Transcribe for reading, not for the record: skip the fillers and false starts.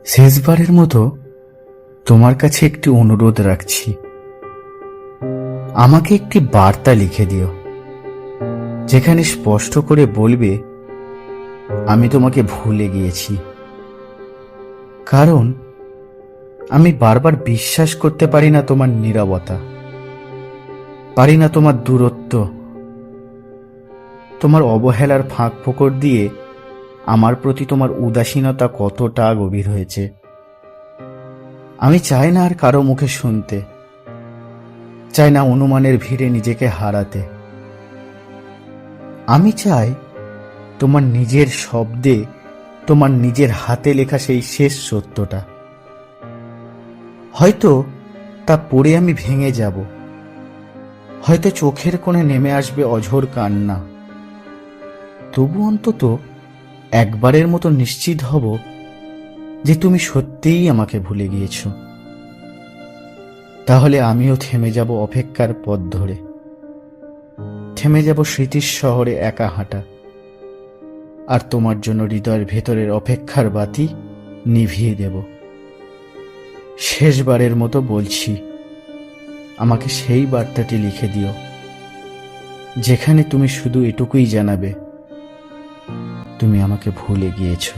শেষবারের মতো তোমার কাছে একটি অনুরোধ রাখছি। আমাকে একটি বার্তা লিখে দিও, যেখানে স্পষ্ট করে বলবে আমি তোমাকে ভুলে গিয়েছি। কারণ আমি বারবার বিশ্বাস করতে পারি না তোমার নীরবতা, পারি না তোমার দূরত্ব, তোমার অবহেলার ফাঁক ফোকর দিয়ে আমার প্রতি তোমার উদাসীনতা কতটা গভীর হয়েছে। আমি চাই না আর কারো মুখে শুনতে, চাই না অনুমানের ভিড়ে নিজেকে হারাতে। আমি চাই তোমার নিজের শব্দে, তোমার নিজের হাতে লেখা সেই শেষ সত্যটা। হয়তো তা পড়ে আমি ভেঙে যাব, হয়তো চোখের কোণে নেমে আসবে অঝোর কান্না। তবু অন্তত একবারের মতো নিশ্চিত হব যে তুমি সত্যিই আমাকে ভুলে গিয়েছ। তাহলে আমিও থেমে যাব অপেক্ষার পথ ধরে, থেমে যাব স্মৃতির শহরে একা হাঁটা, আর তোমার জন্য হৃদয়ের ভেতরের অপেক্ষার বাতি নিভিয়ে দেব। শেষবারের মতো বলছি, আমাকে সেই বার্তাটি লিখে দিও, যেখানে তুমি শুধু এটুকুই জানাবে, তুমি আমাকে ভুলে গিয়েছো।